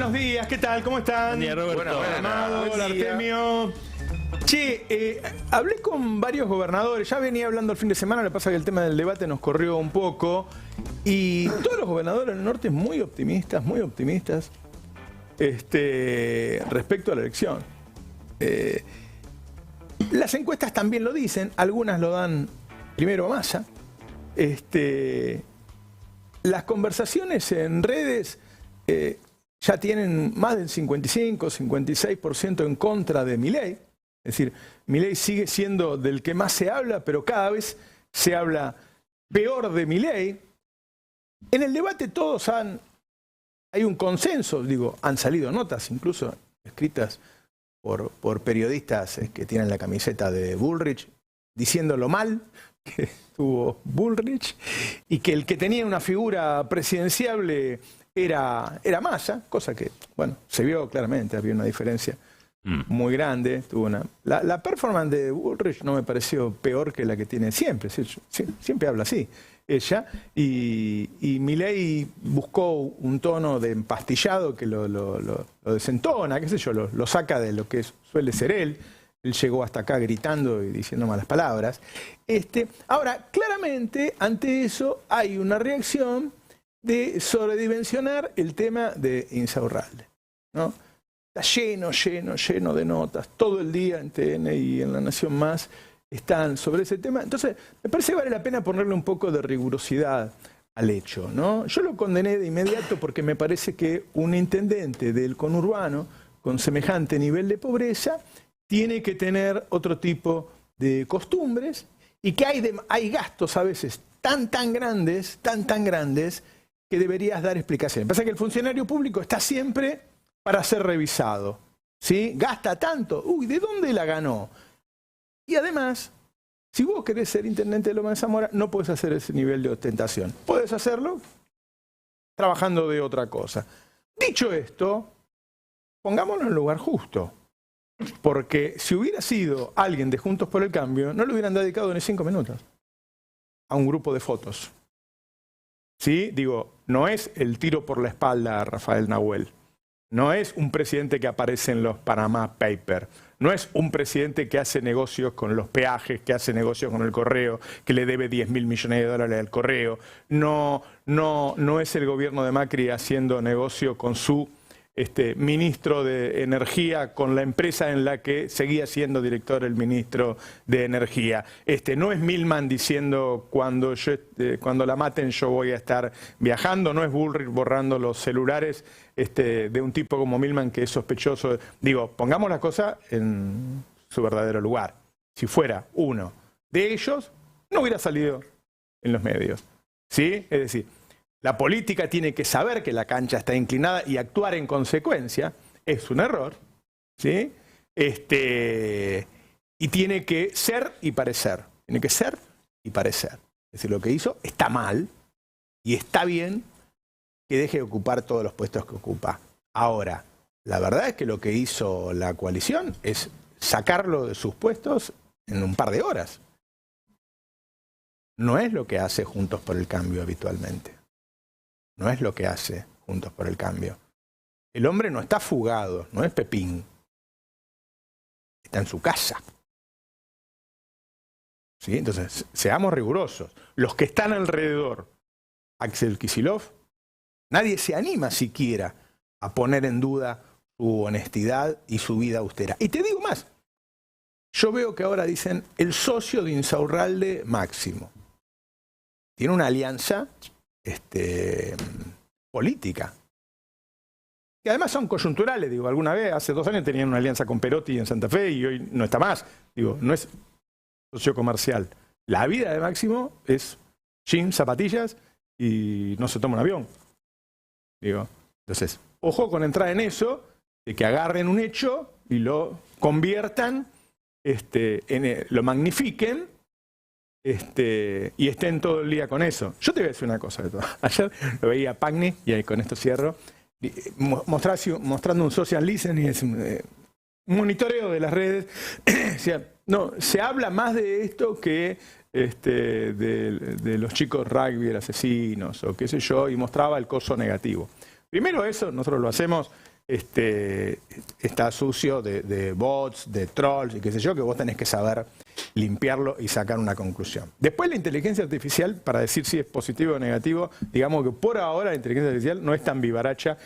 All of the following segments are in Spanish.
buenos días, ¿qué tal? ¿Cómo están? Buen día, Roberto. Amado, hola, Artemio. Che, hablé con varios gobernadores, ya venía hablando el fin de semana, lo que pasa es que el tema del debate nos corrió un poco, y todos los gobernadores del norte muy optimistas respecto a la elección. Las encuestas también lo dicen, algunas lo dan primero a Massa. Las conversaciones en redes ya tienen más del 55, 56% en contra de Milei. Es decir, Milei sigue siendo del que más se habla, pero cada vez se habla peor de Milei. En el debate hay un consenso, digo, han salido notas incluso escritas por periodistas que tienen la camiseta de Bullrich, diciendo lo mal que estuvo Bullrich y que el que tenía una figura presidenciable era Massa, cosa que, bueno, se vio claramente, había una diferencia muy grande. La performance de Bullrich no me pareció peor que la que tiene siempre, siempre habla así ella, y Milei buscó un tono de empastillado que lo desentona, qué sé yo, lo saca de lo que suele ser él. Él llegó hasta acá gritando y diciendo malas palabras. Ahora, claramente, ante eso hay una reacción de sobredimensionar el tema de Insaurralde, ¿no? Está lleno de notas. Todo el día en TN y en La Nación Más están sobre ese tema. Entonces, me parece que vale la pena ponerle un poco de rigurosidad al hecho, ¿no? Yo lo condené de inmediato porque me parece que un intendente del conurbano con semejante nivel de pobreza tiene que tener otro tipo de costumbres y que hay gastos a veces tan grandes, que deberías dar explicaciones. Pasa que el funcionario público está siempre para ser revisado, ¿sí? Gasta tanto, ¿de dónde la ganó? Y además, si vos querés ser intendente de Loma de Zamora, no podés hacer ese nivel de ostentación. Podés hacerlo trabajando de otra cosa. Dicho esto, pongámonos en el lugar justo. Porque si hubiera sido alguien de Juntos por el Cambio, no le hubieran dedicado ni 5 minutos a un grupo de fotos. ¿Sí? Digo, no es el tiro por la espalda a Rafael Nahuel. No es un presidente que aparece en los Panama Papers. No es un presidente que hace negocios con los peajes, que hace negocios con el correo, que le debe 10.000 millones de dólares al correo. No es el gobierno de Macri haciendo negocio con su ministro de Energía, con la empresa en la que seguía siendo director el ministro de Energía. No es Milman diciendo cuando la maten yo voy a estar viajando. No es Bullrich borrando los celulares de un tipo como Milman que es sospechoso. Digo, pongamos la cosa en su verdadero lugar. Si fuera uno de ellos, no hubiera salido en los medios, ¿sí? Es decir, la política tiene que saber que la cancha está inclinada y actuar en consecuencia. Es un error, ¿sí? Y tiene que ser y parecer. Tiene que ser y parecer. Es decir, lo que hizo está mal y está bien que deje de ocupar todos los puestos que ocupa. Ahora, la verdad es que lo que hizo la coalición es sacarlo de sus puestos en un par de horas. No es lo que hace Juntos por el Cambio habitualmente. No es lo que hace Juntos por el Cambio. El hombre no está fugado, no es Pepín. Está en su casa. ¿Sí? Entonces, seamos rigurosos. Los que están alrededor, Axel Kicillof, nadie se anima siquiera a poner en duda su honestidad y su vida austera. Y te digo más. Yo veo que ahora dicen el socio de Insaurralde Máximo. Tiene una alianza política. Y además son coyunturales, digo, alguna vez, hace 2 años tenían una alianza con Perotti en Santa Fe y hoy no está más. Digo, no es socio comercial. La vida de Máximo es jeans, zapatillas y no se toma un avión. Digo, entonces, ojo con entrar en eso, de que agarren un hecho y lo conviertan, lo magnifiquen, y estén todo el día con eso. Yo te voy a decir una cosa. Ayer lo veía a Pagni, y ahí con esto cierro, mostrando un social listening, un monitoreo de las redes. O sea, no, se habla más de esto que de los chicos rugby asesinos o qué sé yo, y mostraba el coso negativo. Primero eso, nosotros lo hacemos está sucio de bots, de trolls y qué sé yo, que vos tenés que saber limpiarlo y sacar una conclusión. Después la inteligencia artificial, para decir si es positivo o negativo, digamos que por ahora la inteligencia artificial no es tan vivaracha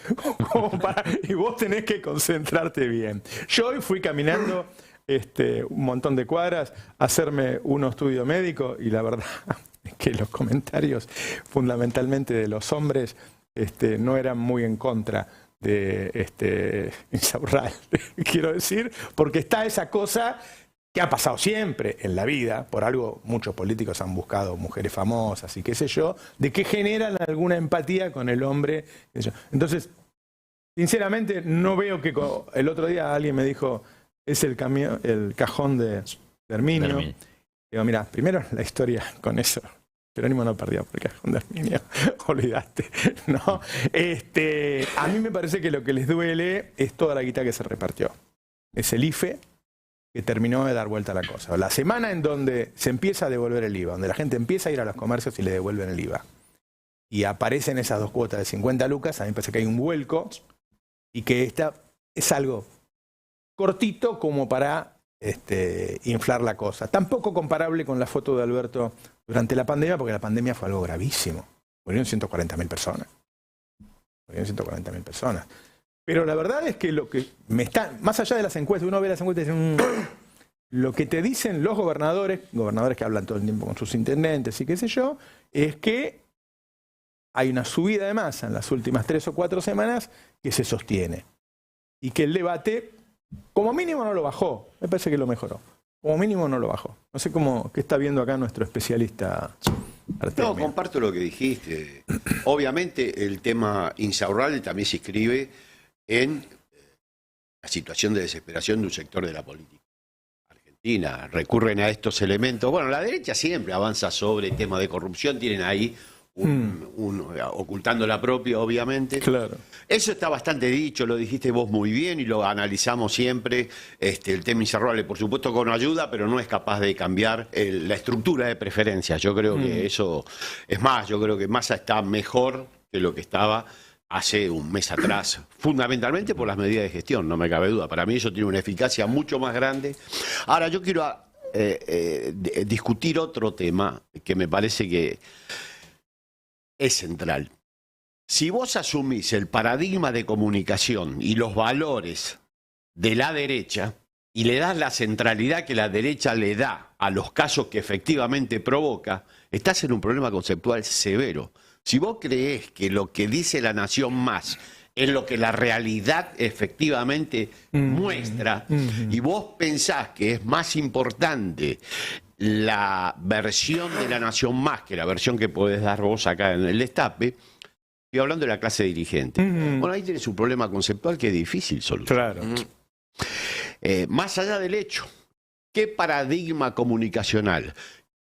como para... Y vos tenés que concentrarte bien. Yo hoy fui caminando un montón de cuadras a hacerme un estudio médico y la verdad es que los comentarios fundamentalmente de los hombres no eran muy en contra de Insaurralde, quiero decir, porque está esa cosa que ha pasado siempre en la vida, por algo muchos políticos han buscado mujeres famosas y qué sé yo, de que generan alguna empatía con el hombre. Entonces, sinceramente, no veo que... El otro día alguien me dijo, es el cajón de Herminio. Digo, mira, primero la historia con eso. Jerónimo no perdió por el cajón de Herminio, olvidaste, ¿no? A mí me parece que lo que les duele es toda la guita que se repartió. Es el IFE que terminó de dar vuelta a la cosa. La semana en donde se empieza a devolver el IVA, donde la gente empieza a ir a los comercios y le devuelven el IVA. Y aparecen esas dos cuotas de 50 lucas, a mí me parece que hay un vuelco y que esta es algo cortito como para inflar la cosa. Tampoco comparable con la foto de Alberto durante la pandemia, porque la pandemia fue algo gravísimo. Murieron 140.000 personas. Murieron 140.000 personas. Pero la verdad es que lo que me está, más allá de las encuestas, uno ve las encuestas y dice, lo que te dicen los gobernadores que hablan todo el tiempo con sus intendentes y qué sé yo, es que hay una subida de masa en las últimas 3 o 4 semanas que se sostiene. Y que el debate, como mínimo, no lo bajó. Me parece que lo mejoró. Como mínimo no lo bajó. No sé qué está viendo acá nuestro especialista Artemio. No, comparto lo que dijiste. Obviamente el tema Insaurralde también se inscribe en la situación de desesperación de un sector de la política argentina. Recurren a estos elementos. Bueno, la derecha siempre avanza sobre temas de corrupción. Tienen ahí ocultando la propia, obviamente. Claro. Eso está bastante dicho, lo dijiste vos muy bien y lo analizamos siempre. El tema Insaurralde, por supuesto, con ayuda, pero no es capaz de cambiar la estructura de preferencias. Yo creo que eso es más. Yo creo que Massa está mejor que lo que estaba hace un mes atrás, fundamentalmente por las medidas de gestión, no me cabe duda. Para mí eso tiene una eficacia mucho más grande. Ahora, yo quiero discutir otro tema que me parece que es central. Si vos asumís el paradigma de comunicación y los valores de la derecha y le das la centralidad que la derecha le da a los casos que efectivamente provoca, estás en un problema conceptual severo. Si vos creés que lo que dice La Nación Más es lo que la realidad efectivamente muestra, y vos pensás que es más importante la versión de La Nación Más que la versión que podés dar vos acá en el Destape, estoy hablando de la clase dirigente. Bueno, ahí tenés un problema conceptual que es difícil solucionar. Claro. Más allá del hecho, ¿qué paradigma comunicacional?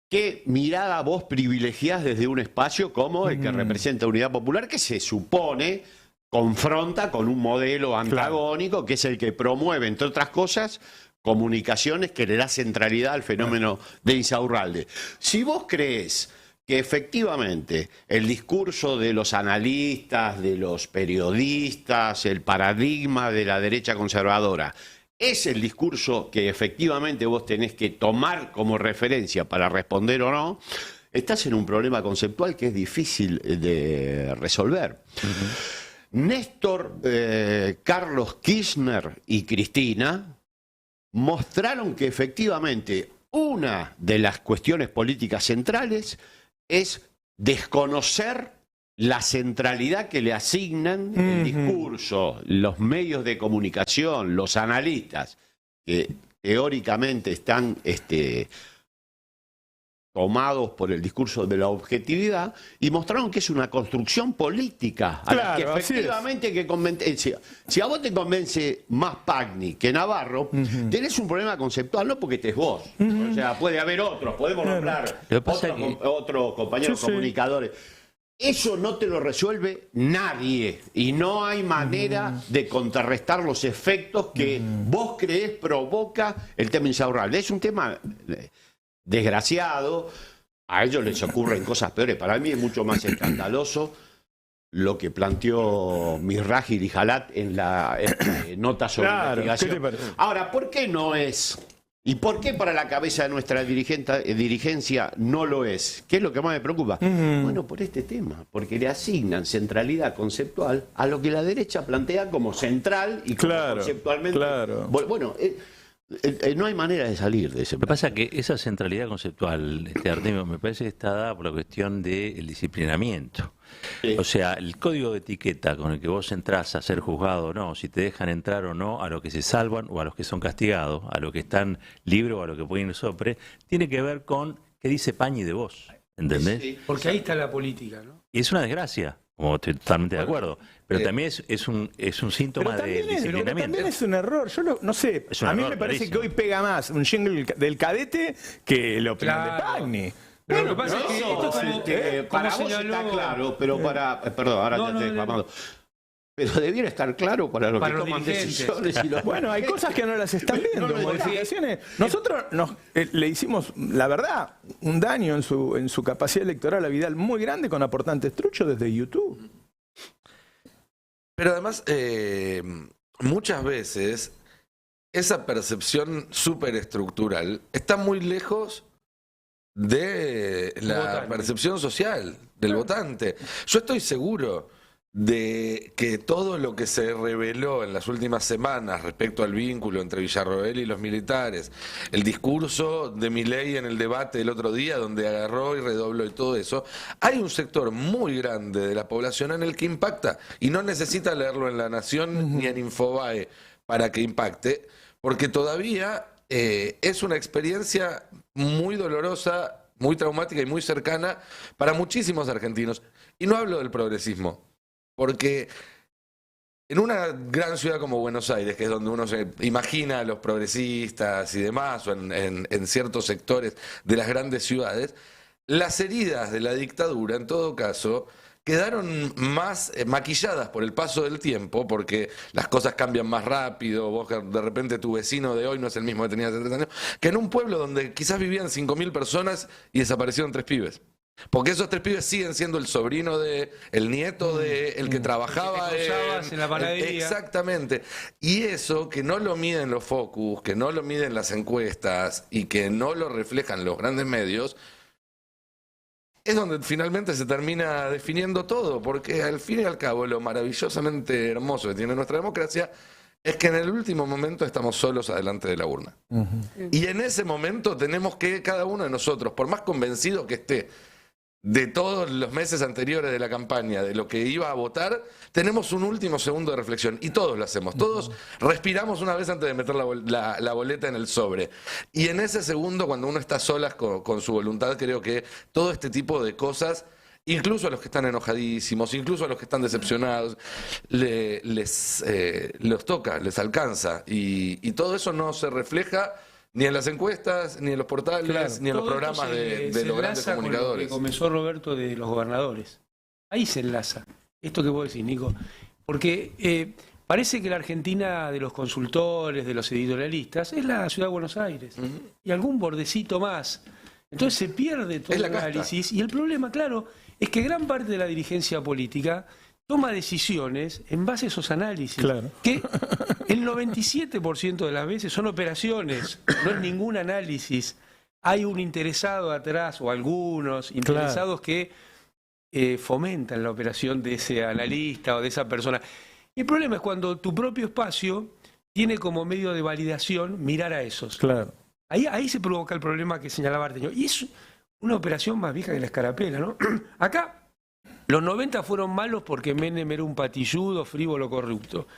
¿Qué mirada vos privilegiás desde un espacio como el que representa Unidad Popular, que se supone confronta con un modelo antagónico, que es el que promueve, entre otras cosas, comunicaciones que le da centralidad al fenómeno de Insaurralde? Si vos creés que efectivamente el discurso de los analistas, de los periodistas, el paradigma de la derecha conservadora, es el discurso que efectivamente vos tenés que tomar como referencia para responder o no, estás en un problema conceptual que es difícil de resolver. Néstor, Carlos Kirchner y Cristina mostraron que efectivamente una de las cuestiones políticas centrales es desconocer la centralidad que le asignan el discurso, los medios de comunicación, los analistas, que teóricamente están tomados por el discurso de la objetividad, y mostraron que es una construcción política a la que efectivamente hay que convencer. Si a vos te convence más Pagni que Navarro, tenés un problema conceptual, no porque estés vos. O sea, puede haber otros, podemos nombrar otros compañeros comunicadores. Eso no te lo resuelve nadie y no hay manera de contrarrestar los efectos que vos creés provoca el tema Insaurralde. Es un tema desgraciado, a ellos les ocurren cosas peores. Para mí es mucho más escandaloso lo que planteó Miraj y Jalat en la nota sobre investigación. ¿Qué te parece? Ahora, ¿por qué no es? ¿Y por qué para la cabeza de nuestra dirigencia no lo es? ¿Qué es lo que más me preocupa? Bueno, por este tema, porque le asignan centralidad conceptual a lo que la derecha plantea como central y como conceptualmente. Bueno, no hay manera de salir de ese Lo que pasa es que esa centralidad conceptual, Artemio, me parece que está dada por la cuestión del disciplinamiento. Sí. O sea, el código de etiqueta con el que vos entrás a ser juzgado o no, si te dejan entrar o no, a los que se salvan o a los que son castigados, a los que están libres o a los que pueden ir sopre, tiene que ver con qué dice Pañi de vos, ¿entendés? Sí. Porque ahí está la política, ¿no? Y es una desgracia, como estoy totalmente de acuerdo, pero también es un síntoma de disciplinamiento. Pero también es un error, yo no sé, a mí me parece que hoy pega más un jingle del Cadete que la opinión de Pañi. Pero lo que pasa es que esto como, para vos está claro, pero para... Perdón, ahora ya te he reclamado. Pero debiera estar claro para los que toman decisiones. Y los... Bueno, hay cosas que no las están viendo, modificaciones. Nosotros le hicimos, la verdad, un daño en su capacidad electoral a Vidal muy grande con aportantes truchos desde YouTube. Pero además, muchas veces, esa percepción superestructural está muy lejos de la percepción social del votante. Yo estoy seguro de que todo lo que se reveló en las últimas semanas respecto al vínculo entre Villarroel y los militares, el discurso de Milei en el debate del otro día donde agarró y redobló y todo eso, hay un sector muy grande de la población en el que impacta y no necesita leerlo en La Nación ni en Infobae para que impacte, porque todavía es una experiencia muy dolorosa, muy traumática y muy cercana para muchísimos argentinos. Y no hablo del progresismo, porque en una gran ciudad como Buenos Aires, que es donde uno se imagina a los progresistas y demás, o en ciertos sectores de las grandes ciudades, las heridas de la dictadura, en todo caso, quedaron más maquilladas por el paso del tiempo, porque las cosas cambian más rápido, vos de repente tu vecino de hoy no es el mismo que tenía hace 30 años, que en un pueblo donde quizás vivían 5.000 personas y desaparecieron 3 pibes. Porque esos 3 pibes siguen siendo el sobrino de, el nieto de, el que trabajaba en la panadería. Exactamente. Y eso, que no lo miden los focus, que no lo miden las encuestas y que no lo reflejan los grandes medios, es donde finalmente se termina definiendo todo, porque al fin y al cabo lo maravillosamente hermoso que tiene nuestra democracia es que en el último momento estamos solos adelante de la urna. Y en ese momento tenemos que cada uno de nosotros, por más convencido que esté de todos los meses anteriores de la campaña, de lo que iba a votar, tenemos un último segundo de reflexión. Y todos lo hacemos. Todos respiramos una vez antes de meter la boleta en el sobre. Y en ese segundo, cuando uno está solas con su voluntad, creo que todo este tipo de cosas, incluso a los que están enojadísimos, incluso a los que están decepcionados, los toca, les alcanza. Y todo eso no se refleja ni en las encuestas, ni en los portales, ni en los programas de los grandes comunicadores. Con lo que comenzó Roberto de los gobernadores. Ahí se enlaza. Esto que vos decís, Nico. Porque parece que la Argentina de los consultores, de los editorialistas, es la ciudad de Buenos Aires. Y algún bordecito más. Entonces se pierde todo el análisis. Y el problema, claro, es que gran parte de la dirigencia política toma decisiones en base a esos análisis. Claro. Que el 97% de las veces son operaciones, no es ningún análisis. Hay un interesado atrás, o algunos interesados que fomentan la operación de ese analista o de esa persona. El problema es cuando tu propio espacio tiene como medio de validación mirar a esos. Claro. Ahí se provoca el problema que señalaba Arteño. Y es una operación más vieja que la escarapela, ¿no? Acá los 90 fueron malos porque Menem era un patilludo, frívolo, corrupto.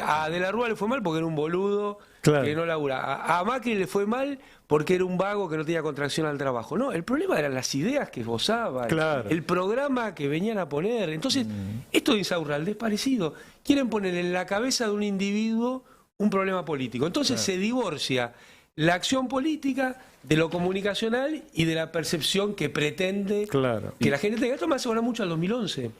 A De la Rúa le fue mal porque era un boludo que no labura. A Macri le fue mal porque era un vago que no tenía contracción al trabajo. No, el problema eran las ideas que esbozaban, el programa que venían a poner. Entonces, esto de Insaurralde es parecido. Quieren poner en la cabeza de un individuo un problema político. Entonces se divorcia la acción política de lo comunicacional y de la percepción que pretende que la gente tenga. Esto me hace acordar mucho al 2011.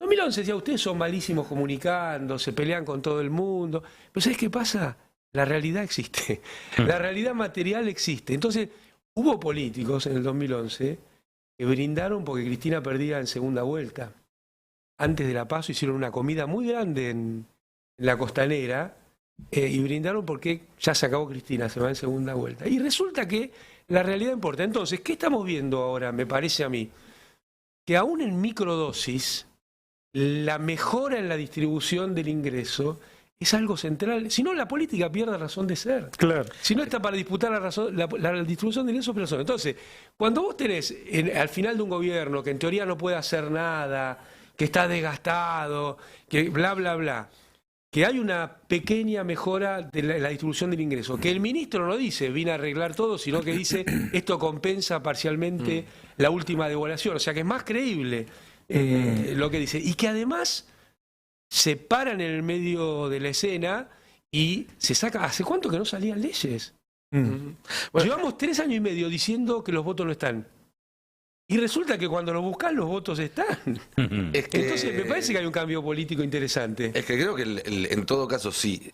2011 decía, ustedes son malísimos comunicando, se pelean con todo el mundo. Pero ¿sabes qué pasa? La realidad existe. La realidad material existe. Entonces, hubo políticos en el 2011 que brindaron porque Cristina perdía en segunda vuelta. antes de la PASO, hicieron una comida muy grande en la Costanera y brindaron porque ya se acabó Cristina, se va en segunda vuelta. Y resulta que la realidad importa. Entonces, ¿qué estamos viendo ahora, me parece a mí? Que aún en microdosis, la mejora en la distribución del ingreso es algo central. Si no, la política pierde razón de ser. Claro. Si no está para disputar la distribución de ingresos, pero son. Entonces, cuando vos tenés al final de un gobierno que en teoría no puede hacer nada, que está desgastado, que bla, bla, bla, que hay una pequeña mejora de la distribución del ingreso, que el ministro no dice vine a arreglar todo, sino que dice esto compensa parcialmente la última devaluación. O sea que es más creíble lo que dice. Y que además se paran en el medio de la escena y se saca. ¿Hace cuánto que no salían leyes? Bueno, Llevamos 3 años y medio diciendo que los votos no están. Y resulta que cuando los buscas los votos están. es que, Entonces me parece que hay un cambio político interesante. es que creo que en todo caso sí,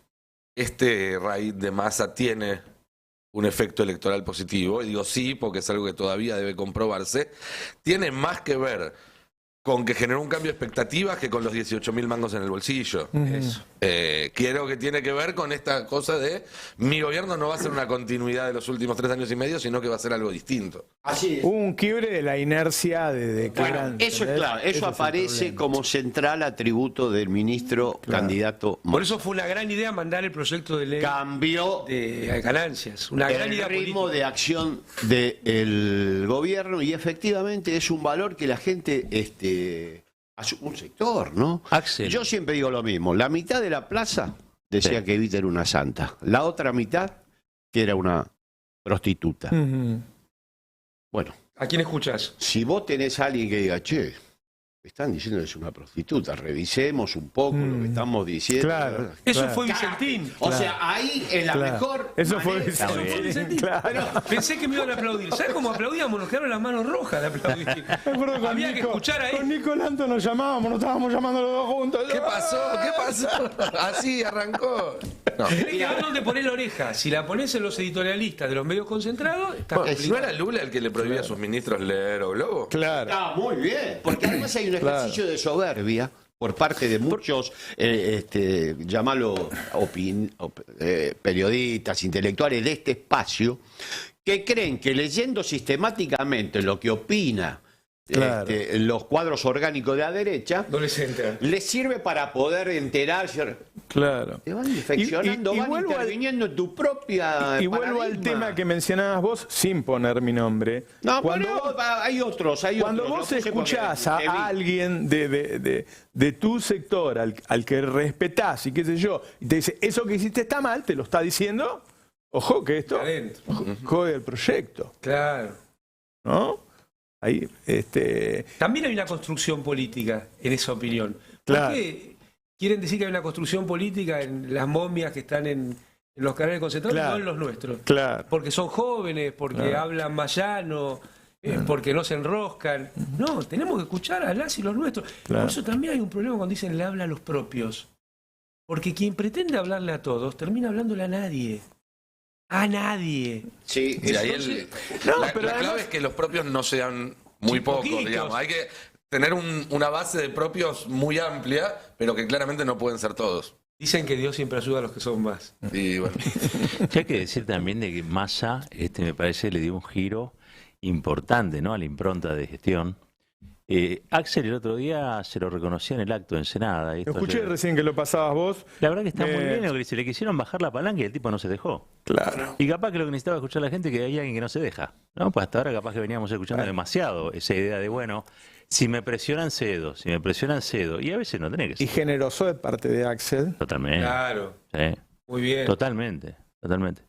este raíz de masa tiene un efecto electoral positivo, y digo sí porque es algo que todavía debe comprobarse, tiene más que ver con que generó un cambio de expectativas que con los 18.000 mangos en el bolsillo. Eso. Quiero que tiene que ver con esta cosa de mi gobierno no va a ser una continuidad de los últimos 3 años y medio, sino que va a ser algo distinto. Así es. Hubo un quiebre de la inercia de que Bueno, eran, eso es ¿entendés? claro, Ese eso es el aparece problema. como central atributo del ministro candidato Por eso fue una gran idea mandar el proyecto de ley cambió de ganancias. Una gran el idea ritmo política. de acción del gobierno, y efectivamente es un valor que la gente un sector, ¿no? Axel. Yo siempre digo lo mismo, la mitad de la plaza decía Sí. que Evita era una santa, la otra mitad que era una prostituta. Ujú. Bueno, ¿A quién escuchás? si vos tenés a alguien que diga, che, están diciendo que es una prostituta, revisemos un poco lo que estamos diciendo. Claro. Eso Claro. fue Vicentín. O sea, ahí es la Claro. mejor Eso fue manera- Está bien. Vicentín, claro. Pensé que me iban a aplaudir. ¿Sabes cómo aplaudíamos? Nos quedaron las manos rojas de aplaudir. Me acuerdo con Había que Nico, escuchar ahí. Con Nico Lanto nos llamábamos, nos estábamos llamando los dos juntos. ¿Qué pasó? ¿Qué pasó? Así arrancó. No. Tenés que ver dónde poner la oreja. Si la pones en los editorialistas de los medios concentrados, está Bueno, ¿no complicado. era Lula el que le prohibía a sus ministros leer o Globo? Claro. Ah, muy bien. Porque además hay un Claro. ejercicio de soberbia por parte de muchos, llamalo periodistas, intelectuales de este espacio, que creen que leyendo sistemáticamente lo que opina Claro. los cuadros orgánicos de la derecha, No les entra. les sirve para poder enterarse. Claro. Te van infeccionando, Y van vuelvo al- interviniendo en tu propia Y vuelvo al paradigma. tema que mencionabas vos, sin poner mi nombre. No, Cuando pero vos- hay otros, Cuando otros. vos Lo puse escuchás porque te vi. a alguien de tu sector, al que respetás y qué sé yo, y te dice, eso que hiciste está mal, te lo está diciendo, ojo que esto Adentro. jode el proyecto, Claro. ¿no? Ahí, También hay una construcción política en esa opinión. Claro. ¿Por qué quieren decir que hay una construcción política en las momias que están en los canales concentrados y Claro. no en los nuestros? claro. Porque son jóvenes, porque Claro. hablan más llano, porque no se enroscan. No, tenemos que escuchar a las y los nuestros. Claro. Por eso también hay un problema cuando dicen le habla a los propios. Porque quien pretende hablarle a todos termina hablándole a nadie. A nadie. Sí, Y ahí Entonces- No, la pero clave además- es que los propios no sean muy Sí, pocos, poquitos. digamos. Hay que tener una base de propios muy amplia, pero que claramente no pueden ser todos. Dicen que Dios siempre ayuda a los que son más. Y bueno, Sí, hay que decir también de que Massa, me parece, le dio un giro importante, ¿no?, a la impronta de gestión. Axel el otro día se lo reconocía en el acto de Ensenada. y Lo esto escuché ayer- recién que lo pasabas vos. La verdad que está muy Me- bien lo que dice. Le quisieron bajar la palanca y el tipo no se dejó. Claro. Y capaz que lo que necesitaba escuchar la gente es que hay alguien que no se deja. ¿No? Pues hasta ahora capaz que veníamos escuchando demasiado esa idea de, bueno, si me presionan cedo, si me presionan cedo. Y a veces no tenés que Y ser. generoso de parte de Axel. Totalmente. Claro, Sí, muy bien. totalmente. Totalmente.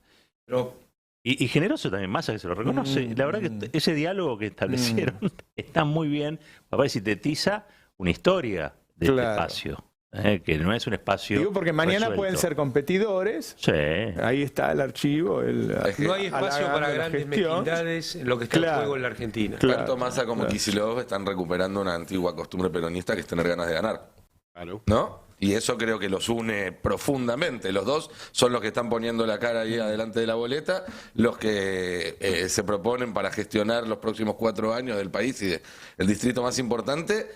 Pero Y generoso también, Massa, que se lo reconoce. La verdad que ese diálogo que establecieron está muy bien. Papá, y sintetiza una historia de este Claro. espacio. Que no es un espacio. Digo porque mañana resuelto. pueden ser competidores. Sí. Ahí está el archivo. no hay espacio halagando para la grandes gestión. mezquindades en lo que está en Claro. juego en la Argentina. Claro, tanto Massa como claro. Kicillof están recuperando una antigua costumbre peronista que es tener ganas de ganar. Claro. ¿No? Y eso creo que los une profundamente. Los dos son los que están poniendo la cara ahí adelante de la boleta, los que se proponen para gestionar los próximos 4 años del país y del distrito más importante.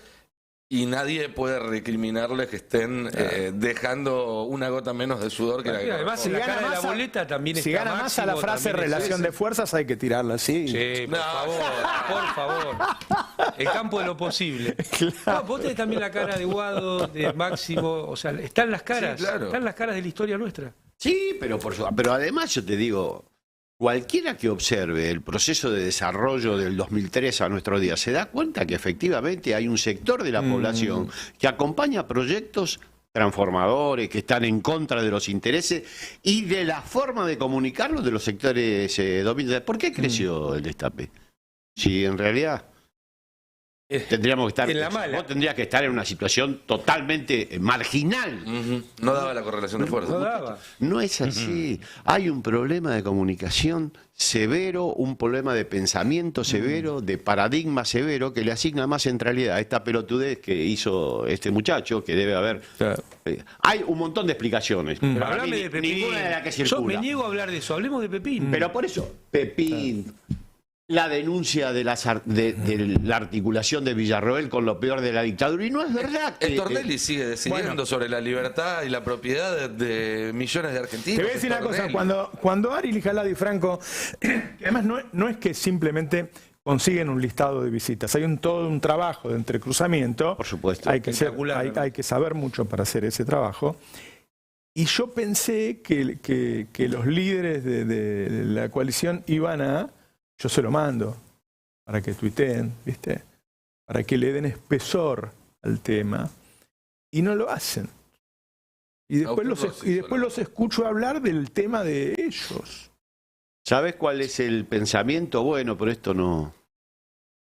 Y nadie puede recriminarles que estén dejando una gota menos de sudor que la que además, en la Si cara gana de la Massa- boleta también Si está gana más a la Máximo, frase también está relación ese. de fuerzas hay que tirarla así. Sí, por No. favor, por favor. El campo de lo posible. No, vos tenés también la cara de Guado, de Máximo, o sea, están las caras, Sí, claro. están las caras de la historia nuestra. Sí, pero además yo te digo, cualquiera que observe el proceso de desarrollo del 2003 a nuestro día se da cuenta que efectivamente hay un sector de la población que acompaña proyectos transformadores, que están en contra de los intereses y de la forma de comunicarlo de los sectores dominantes. ¿Por qué creció el destape? Si en realidad tendríamos que estar, en la mala. vos tendrías que estar en una situación totalmente marginal. No daba la correlación de fuerzas. No daba. No es así. Hay un problema de comunicación severo, un problema de pensamiento severo, de paradigma severo, que le asigna más centralidad a esta pelotudez que hizo este muchacho, que debe haber... Claro. Hay un montón de explicaciones. Pero Para hablame mí, de Pepín. ninguna de las que Yo circula. me niego a hablar de eso, hablemos de Pepín. Pero por eso, Pepín, la denuncia de la articulación de Villarroel con lo peor de la dictadura, y no es verdad que... El Tornelli sigue decidiendo sobre la libertad y la propiedad de millones de argentinos. Te voy a decir una cosa, cuando Ari Jaladi y Franco, que además no es que simplemente consiguen un listado de visitas, hay todo un trabajo de entrecruzamiento. Por supuesto. Hay que, Espectacular, ¿no? hay que saber mucho para hacer ese trabajo. Y yo pensé que los líderes de la coalición iban a, yo se lo mando, para que tuiteen, ¿viste? Para que le den espesor al tema. Y no lo hacen. Y después, los escucho hablar del tema de ellos. ¿Sabes cuál es el pensamiento? Bueno, pero esto no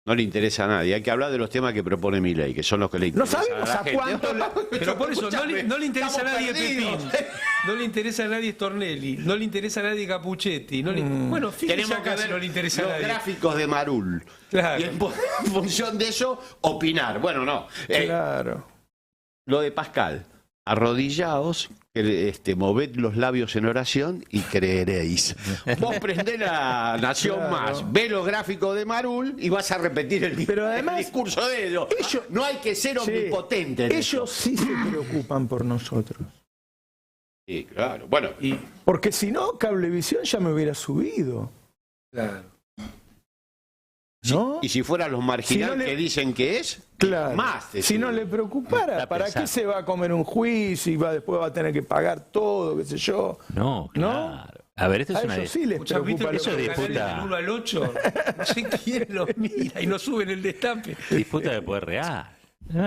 le interesa a nadie. Hay que hablar de los temas que propone Milei, que son los que le No interesan sabemos a la a gente. cuánto le... Pero por eso Escuchame, no le interesa a estamos nadie perdidos. Pepín, no le interesa a nadie Stornelli, no le interesa a nadie Capuchetti. Bueno, fíjese Tenemos que acá si ver no le interesa a los nadie. gráficos de Marul. Claro. Y en función de eso, opinar. Bueno, no. Claro. Lo de Pascal. Arrodillaos, moved los labios en oración y creeréis. Vos prendés la Nación Claro. Más, ve los gráficos de Marul y vas a repetir Pero además, el discurso de ellos. No hay que ser Sí, omnipotente. en ellos sí se preocupan por nosotros. eso. Sí, claro. Bueno, Y, Porque si no, Cablevisión ya me hubiera subido. claro. ¿No? y si fueran los marginales Si no le- que dicen que es, Claro. más. te Si no sube. le preocupara, Está ¿para pesado. qué se va a comer un juicio y después va a tener que pagar todo, qué sé yo? No, claro. A ver, esto A es una... ellos sí les Escuchá, ¿viste preocupa que lo eso esos de que... canales disputa. del 1 al 8? No sé quién los mira y no suben el destape. disputa de poder real.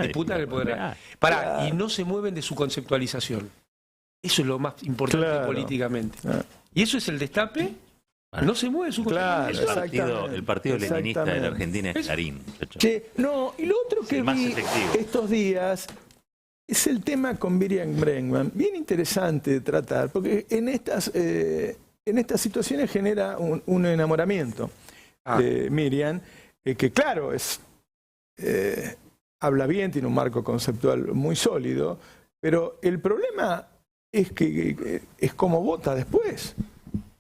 Disputan el poder real. Pará, y no se mueven de su conceptualización. Eso es lo más importante Claro. políticamente. Ah. Y eso es el destape. No se mueve su Claro, conceptualización. El partido leninista de la Exactamente. Argentina es Clarín, muchacho. Che, no, y lo otro que el más vi efectivo. estos días es el tema con Miriam Bregman. Bien interesante de tratar, porque en estas situaciones genera un enamoramiento de Miriam, que claro, habla bien, tiene un marco conceptual muy sólido, pero el problema es que es cómo vota después.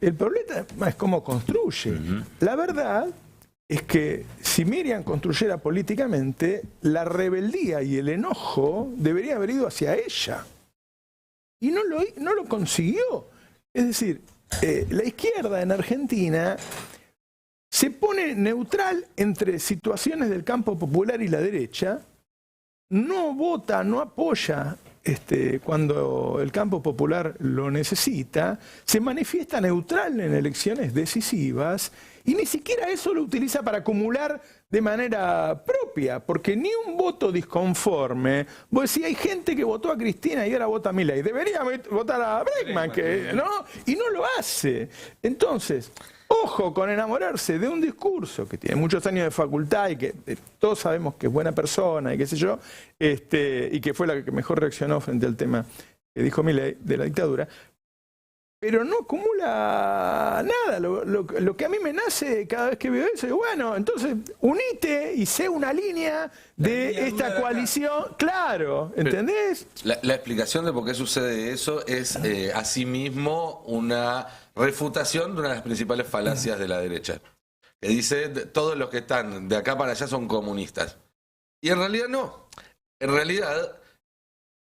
El problema es cómo construye. La verdad es que si Miriam construyera políticamente, la rebeldía y el enojo deberían haber ido hacia ella. Y no lo consiguió. Es decir, la izquierda en Argentina se pone neutral entre situaciones del campo popular y la derecha, no vota, no apoya cuando el campo popular lo necesita, se manifiesta neutral en elecciones decisivas y ni siquiera eso lo utiliza para acumular de manera propia, porque ni un voto disconforme. Vos decís, hay gente que votó a Cristina y ahora vota a Milei, debería votar a Bregman, ¿no? Y no lo hace. Entonces, ojo con enamorarse de un discurso que tiene muchos años de facultad y que todos sabemos que es buena persona y qué sé yo, y que fue la que mejor reaccionó frente al tema que dijo Milei de la dictadura, pero no acumula nada. Lo que a mí me nace cada vez que veo eso, digo, bueno, entonces unite y sé una línea de línea esta dura de coalición, claro, ¿entendés? La explicación de por qué sucede eso es asimismo una refutación de una de las principales falacias de la derecha, que dice todos los que están de acá para allá son comunistas. Y en realidad no. en realidad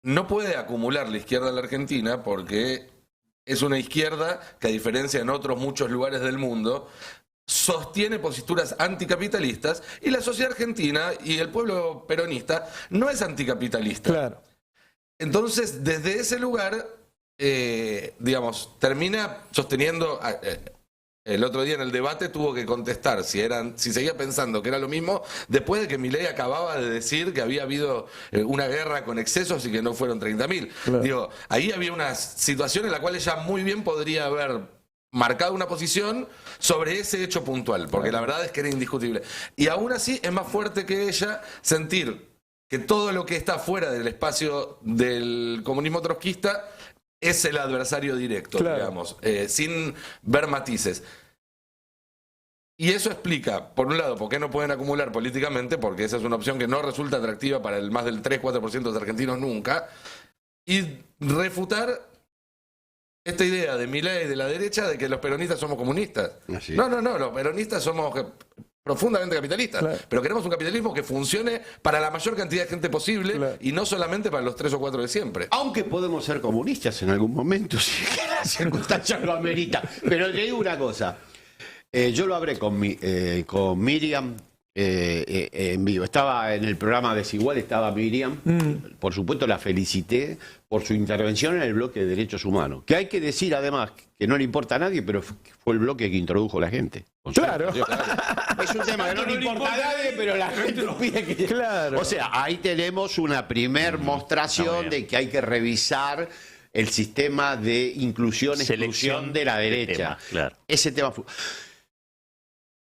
no puede acumular la izquierda en la Argentina porque es una izquierda que, a diferencia en otros muchos lugares del mundo, sostiene posturas anticapitalistas, y la sociedad argentina y el pueblo peronista no es anticapitalista. Claro. Entonces, desde ese lugar, digamos, termina sosteniendo... el otro día en el debate tuvo que contestar si seguía pensando que era lo mismo después de que Milei acababa de decir que había habido una guerra con excesos y que no fueron 30.000. Claro. Digo, ahí había una situación en la cual ella muy bien podría haber marcado una posición sobre ese hecho puntual, porque la verdad es que era indiscutible. Y aún así es más fuerte que ella sentir que todo lo que está fuera del espacio del comunismo trotskista es el adversario directo, claro, digamos, sin ver matices. Y eso explica, por un lado, por qué no pueden acumular políticamente, porque esa es una opción que no resulta atractiva para el más del 3-4% de los argentinos nunca, y refutar esta idea de Milei y de la derecha de que los peronistas somos comunistas. Así. No, los peronistas somos profundamente capitalistas, claro, pero queremos un capitalismo que funcione para la mayor cantidad de gente posible, claro, y no solamente para los 3 o 4 de siempre. Aunque podemos ser comunistas en algún momento, si la circunstancia lo amerita. Pero te digo una cosa. Yo lo hablé con Miriam en vivo. Estaba en el programa Desigual, estaba Miriam. Por supuesto la felicité por su intervención en el bloque de Derechos Humanos. Que hay que decir además que no le importa a nadie, pero fue el bloque que introdujo la gente. claro. Es un tema que no le importa a nadie, pero la gente lo pide que... Claro. O sea, ahí tenemos una primer mostración de que hay que revisar el sistema de inclusión, exclusión de la derecha. Tema, claro. Ese tema fue...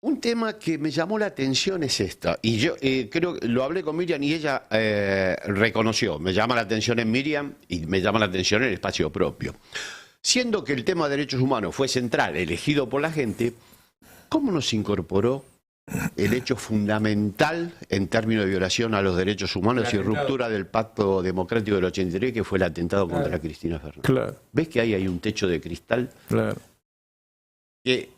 Un tema que me llamó la atención es esta, y yo creo que lo hablé con Miriam y ella reconoció, me llama la atención en Miriam y me llama la atención en el espacio propio. Siendo que el tema de derechos humanos fue central, elegido por la gente, ¿cómo nos incorporó el hecho fundamental en términos de violación a los derechos humanos y ruptura del pacto democrático del 83, que fue el atentado contra Cristina Fernández? Claro, ¿Ves que ahí hay un techo de cristal? claro. Que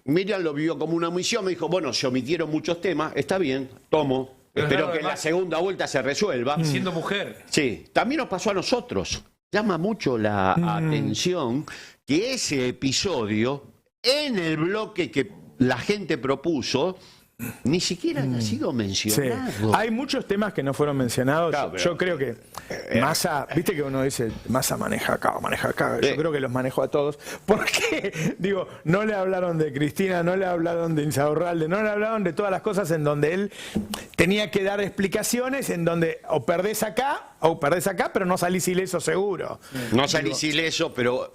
Miriam lo vio como una omisión, me dijo, bueno, se omitieron muchos temas, está bien, tomo, Pero espero claro, que en la además, segunda vuelta se resuelva. Siendo mujer. Sí, también nos pasó a nosotros. Llama mucho la atención que ese episodio, en el bloque que la gente propuso, ni siquiera haya sido Sí. mencionado. Hay muchos temas que no fueron mencionados. Claro, pero- Yo creo que Massa, viste que uno dice, Massa maneja acá, maneja acá. Yo creo que los manejó a todos. Porque, digo, no le hablaron de Cristina, no le hablaron de Insaurralde, no le hablaron de todas las cosas en donde él tenía que dar explicaciones, en donde o perdés acá, pero no salís ileso seguro. No salís ileso, pero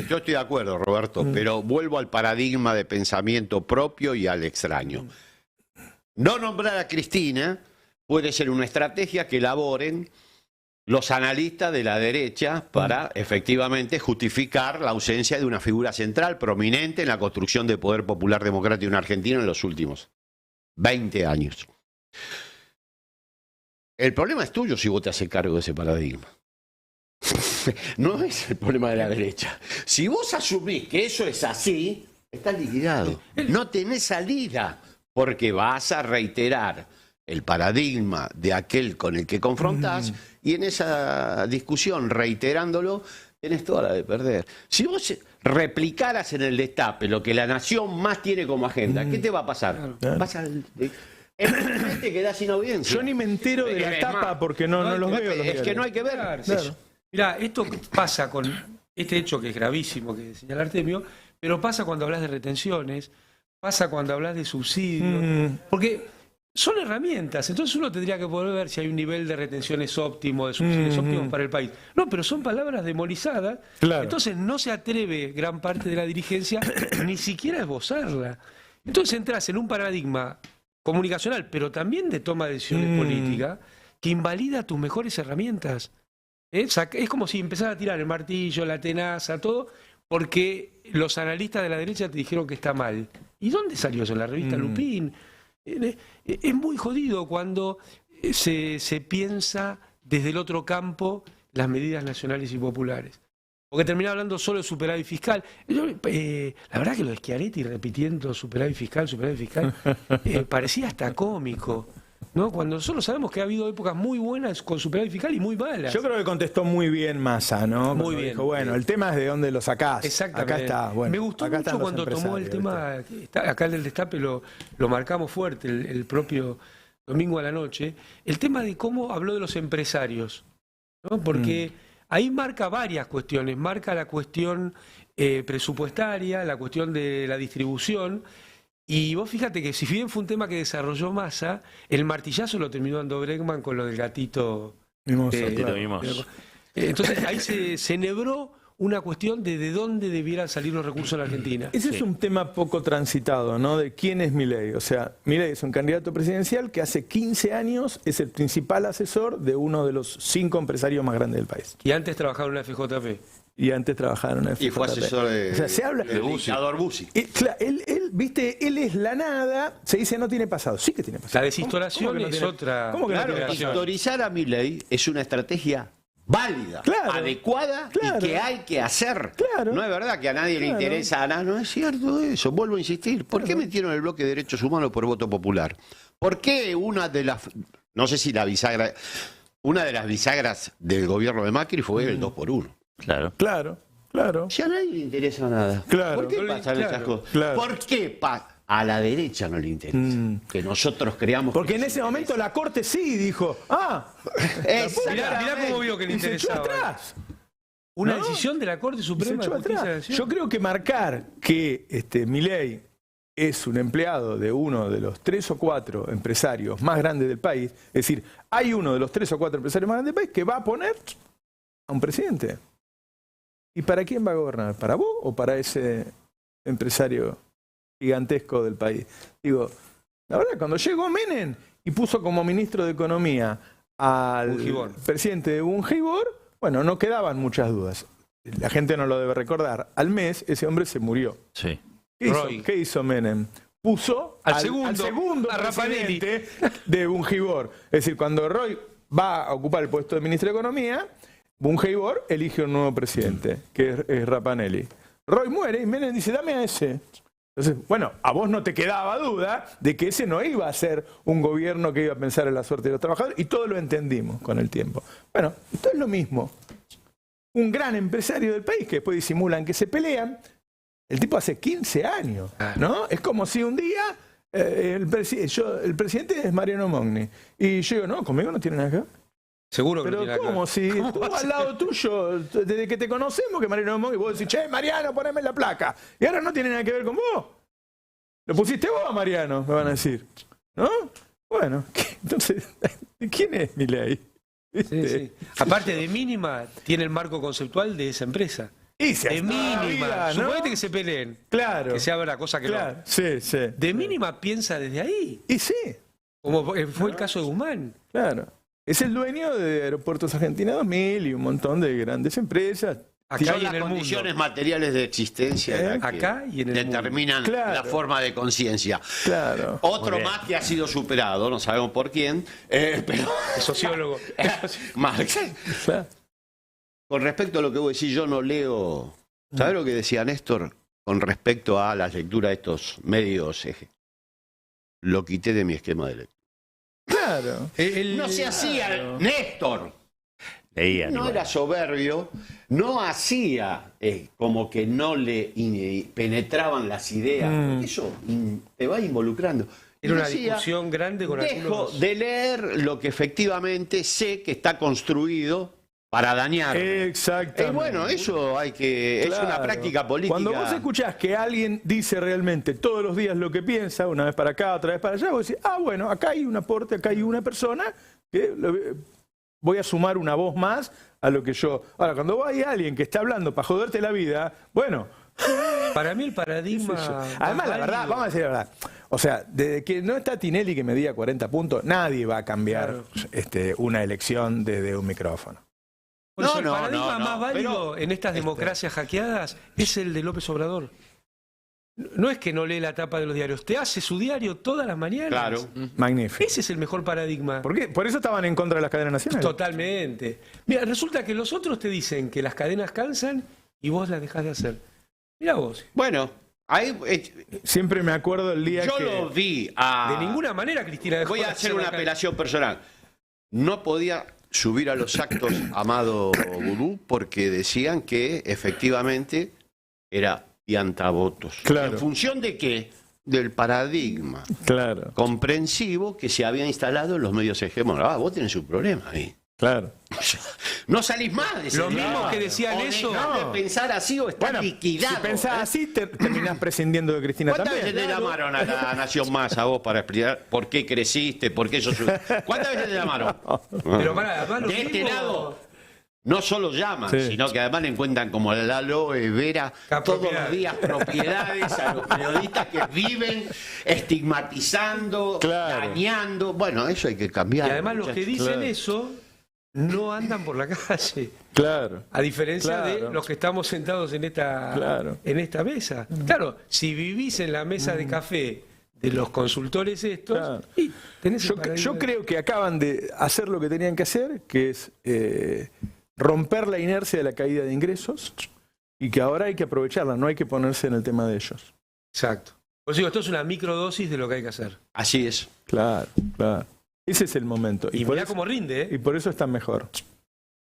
yo estoy de acuerdo, Roberto, pero vuelvo al paradigma de pensamiento propio y al extraño. No nombrar a Cristina puede ser una estrategia que elaboren los analistas de la derecha para efectivamente justificar la ausencia de una figura central prominente en la construcción del poder popular democrático en Argentina en los últimos 20 años. El problema es tuyo si vos te haces cargo de ese paradigma. No es el problema de la derecha. Si vos asumís que eso es así, estás liquidado. No tenés salida, porque vas a reiterar el paradigma de aquel con el que confrontás y en esa discusión, reiterándolo, tenés toda la de perder. Si vos replicaras en el destape lo que la nación más tiene como agenda, ¿qué te va a pasar? Vas al... te quedás sin audiencia. Yo ni me entero de la Es tapa más, porque no los veo. los Es que diarios. no hay que ver. Claro. Mirá, esto pasa con este hecho que es gravísimo, que señala Artemio, pero pasa cuando hablas de retenciones, pasa cuando hablas de subsidios, porque son herramientas, entonces uno tendría que poder ver si hay un nivel de retenciones óptimo, de subsidios óptimos para el país. No, pero son palabras demonizadas, Claro. entonces no se atreve gran parte de la dirigencia ni siquiera a esbozarla. Entonces entras en un paradigma comunicacional, pero también de toma de decisiones políticas, que invalida tus mejores herramientas. Es como si empezara a tirar el martillo, la tenaza, todo, porque los analistas de la derecha te dijeron que está mal. ¿Y dónde salió eso? En la revista Lupín. Es muy jodido cuando se piensa desde el otro campo las medidas nacionales y populares. Porque termina hablando solo de superávit fiscal. La verdad que lo de Schiaretti repitiendo superávit fiscal, parecía hasta cómico. ¿no? Cuando nosotros sabemos que ha habido épocas muy buenas con superávit fiscal y muy malas. Yo creo que contestó muy bien Massa, ¿no? Muy Cuando bien. dijo, bueno, el tema es de dónde lo sacás. Exactamente. Acá está, bueno, Me gustó acá mucho están los cuando tomó el empresarios, tema, ¿viste? acá en el Destape lo marcamos fuerte, el propio domingo a la noche, el tema de cómo habló de los empresarios, ¿no? Porque ahí marca varias cuestiones, marca la cuestión presupuestaria, la cuestión de la distribución. Y vos fíjate que si bien fue un tema que desarrolló Massa, el martillazo lo terminó dando Bregman con lo del gatito. Mimoso, Gatito claro. mimoso. Entonces ahí se enhebró una cuestión de dónde debieran salir los recursos en la Argentina. Ese es un tema poco transitado, ¿no? De quién es Milei. O sea, Milei es un candidato presidencial que hace 15 años es el principal asesor de uno de los 5 empresarios más grandes del país. Y antes trabajaba en la FJP. Y antes trabajaba en una Y fue FJP. asesor de, O sea, se habla... del dictador Bussi. Viste, él es la nada, se dice no tiene pasado. Sí que tiene pasado. La deshistoración ¿Cómo que no es tiene- otra. ¿Cómo que no Claro, tiene pasado? historizar a Milei es una estrategia válida, Claro. adecuada Claro. y que hay que hacer. Claro. No es verdad que a nadie le Claro. interesa, no es cierto eso. Vuelvo a insistir. ¿Por qué metieron el bloque de derechos humanos por voto popular? ¿Por qué una de las, no sé si la bisagra, una de las bisagras del gobierno de Macri fue el 2x1? Claro. Claro, claro. Si a nadie le interesa nada. Claro. ¿Por qué No le- pasan claro, esas cosas? claro. ¿Por qué a la derecha no le interesa? Que nosotros creamos Porque que en les ese momento la Corte sí dijo, Mirá cómo vio que le y se echó interesaba. atrás. Una ¿No? decisión de la Corte Y se Suprema de echó Justicia de la atrás. Nación. Yo creo que marcar que Milei es un empleado de uno de los 3 o 4 empresarios más grandes del país, es decir, hay uno de los 3 o 4 empresarios más grandes del país que va a poner a un presidente. ¿Y para quién va a gobernar? ¿Para vos o para ese empresario gigantesco del país? Digo, la verdad, cuando llegó Menem y puso como ministro de Economía al Bungibor. presidente de Bungibor, bueno, no quedaban muchas dudas. La gente no lo debe recordar. Al mes, ese hombre se murió. Sí. Roy. ¿Qué hizo Menem? Puso Al segundo, a Rapanelli. presidente de Bungibor. Es decir, cuando Roy va a ocupar el puesto de ministro de Economía, Bungibor elige un nuevo presidente, que es Rapanelli. Roy muere y Menem dice, dame a ese. Entonces, bueno, a vos no te quedaba duda de que ese no iba a ser un gobierno que iba a pensar en la suerte de los trabajadores, y todo lo entendimos con el tiempo. Bueno, esto es lo mismo. Un gran empresario del país que después disimulan que se pelean, el tipo hace 15 años, ¿no? Es como si un día el presidente es Mariano Mogni, y yo digo, no, conmigo no tiene nada que ver. Seguro que no Pero tiene nada que ¿cómo? ver. Si estuvo al lado tuyo, desde que te conocemos, que Mariano Mogni, vos decís, che, Mariano, poneme la placa. Y ahora no tiene nada que ver con vos. Lo pusiste vos a Mariano, me van a decir. ¿No? Bueno, entonces, ¿quién es Milei? Sí, sí. Aparte de mínima, tiene el marco conceptual de esa empresa. Y se De hace toda la mínima. vida, ¿no? Suponete que se peleen. Claro. Que se abra cosa que Claro, no. sí, sí. De mínima piensa desde ahí. Y sí, Como fue el caso de Guzmán. claro. Es el dueño de Aeropuertos Argentina 2000 y un montón de grandes empresas. Acá Son y las en el condiciones mundo. materiales de existencia las que Acá y en el mundo. determinan Claro. la forma de conciencia. Claro. Otro Muy bien. más que ha sido superado, no sabemos por quién, pero El sociólogo. Marx. Claro. Con respecto a lo que vos decís, yo no leo. ¿Sabés lo que decía Néstor con respecto a las lecturas de estos medios? Lo quité de mi esquema de lectura. Claro. No se hacía, Néstor. Leían. No igual. era soberbio, no hacía como que no le penetraban las ideas. Mm. Eso te va involucrando. Era Y una decía, discusión grande con dejo algunos. de leer lo que efectivamente sé que está construido para dañar. Exactamente. Bueno, eso hay que. Es una Claro. práctica política. Cuando vos escuchás que alguien dice realmente todos los días lo que piensa, una vez para acá, otra vez para allá, vos decís, bueno, acá hay un aporte, acá hay una persona que voy a sumar una voz más a lo que yo. Ahora, cuando hay alguien que está hablando para joderte la vida, bueno. Para mí el qué sé paradigma. yo. más Además, la verdad, válido- vamos a decir la verdad. O sea, desde que no está Tinelli que medía 40 puntos, nadie va a cambiar una elección desde un micrófono. Por eso No, el no, paradigma no, no, más válido pero- en estas democracias hackeadas es el de López Obrador. No es que no lee la tapa de los diarios, te hace su diario todas las mañanas. Claro. Magnífico. Ese es el mejor paradigma. ¿Por qué? ¿Por eso estaban en contra de las cadenas nacionales? Totalmente. Mira, resulta que los otros te dicen que las cadenas cansan y vos las dejás de hacer. Mira vos. Bueno, Ahí, Siempre me acuerdo el día yo que... lo vi a... De ninguna manera Cristina dejó Voy a de hacer la una calle. apelación personal. No podía subir a los actos Amado Vudú porque decían que efectivamente era piantavotos. Claro. ¿En función de qué? Del paradigma Claro, comprensivo que se había instalado en los medios hegemónicos. Ah, vos tenés un problema ahí. claro. No salís más de ese Los tema. mismos que decían O eso. dejás de pensar así o estás liquidado. si pensás ¿eh? así, terminás prescindiendo de Cristina ¿Cuántas también. veces te llamaron a la Nación Más a vos para explicar por qué creciste, por qué sos... ¿Cuántas veces te llamaron? Pero para, además los De este mismos- lado, no solo llaman, Sí. sino que además le encuentran como la aloe vera todos los días propiedades a los periodistas que viven estigmatizando, Claro. dañando. Bueno, eso hay que cambiar. Y además los que muchachos. dicen Claro. eso no andan por la calle. Claro. A diferencia Claro. de los que estamos sentados en esta, Claro. en esta mesa. Claro, si vivís en la mesa de café de los consultores estos, Claro. y tenés el Yo paradigma de- creo que acaban de hacer lo que tenían que hacer, que es romper la inercia de la caída de ingresos y que ahora hay que aprovecharla, no hay que ponerse en el tema de ellos. Exacto. Os digo, esto es una microdosis de lo que hay que hacer. Así es. Claro, claro. Ese es el momento. Y por mirá eso, cómo rinde, ¿eh? y por eso están mejor.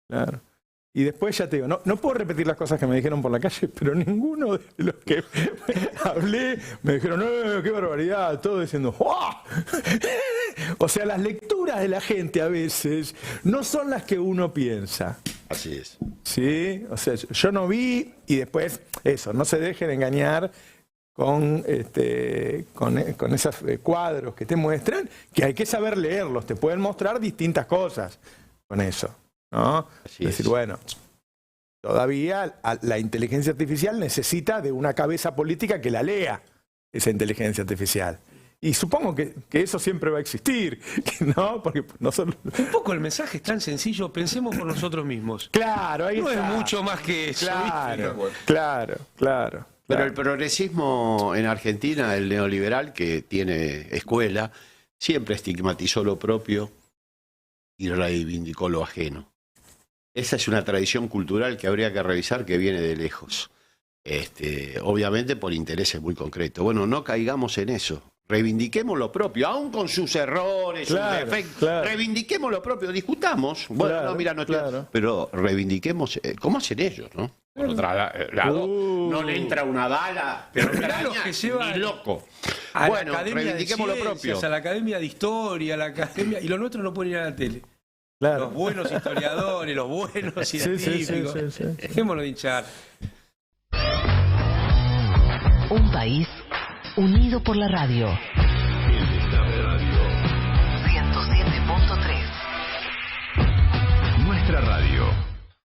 Claro. Y después ya te digo, no puedo repetir las cosas que me dijeron por la calle, pero ninguno de los que hablé me dijeron, no, qué barbaridad, todo diciendo, ¡guau! O sea, las lecturas de la gente a veces no son las que uno piensa. Así es. ¿Sí? O sea, yo no vi y después, eso, no se dejen engañar con esos cuadros que te muestran, que hay que saber leerlos, te pueden mostrar distintas cosas con eso, ¿no? Así Es decir, es. bueno, todavía la inteligencia artificial necesita de una cabeza política que la lea, esa inteligencia artificial. Y supongo que eso siempre va a existir, ¿no? Porque nosotros... Un poco el mensaje es tan sencillo, pensemos por nosotros mismos. Claro, ahí No es está. mucho más que eso. Claro, ¿viste? claro. Pero el progresismo en Argentina, el neoliberal, que tiene escuela, siempre estigmatizó lo propio y reivindicó lo ajeno. Esa es una tradición cultural que habría que revisar, que viene de lejos. Obviamente por intereses muy concretos. Bueno, no caigamos en eso. Reivindiquemos lo propio, aún con sus errores, Claro, sus defectos. claro. Reivindiquemos lo propio, discutamos. Bueno, Claro, no, mira, no estoy... claro. Pero reivindiquemos, ¿cómo hacen ellos, no? Por otro lado, no le entra una bala, pero Mirá los que llevan ni loco. A Bueno, la Academia de reivindiquemos lo propio. Ciencias, a la Academia de Historia, a la Academia... Y los nuestros no pueden ir a la tele. Claro. Los buenos historiadores, los buenos Sí, científicos. sí. Dejémonos de hinchar. Un país unido por la radio.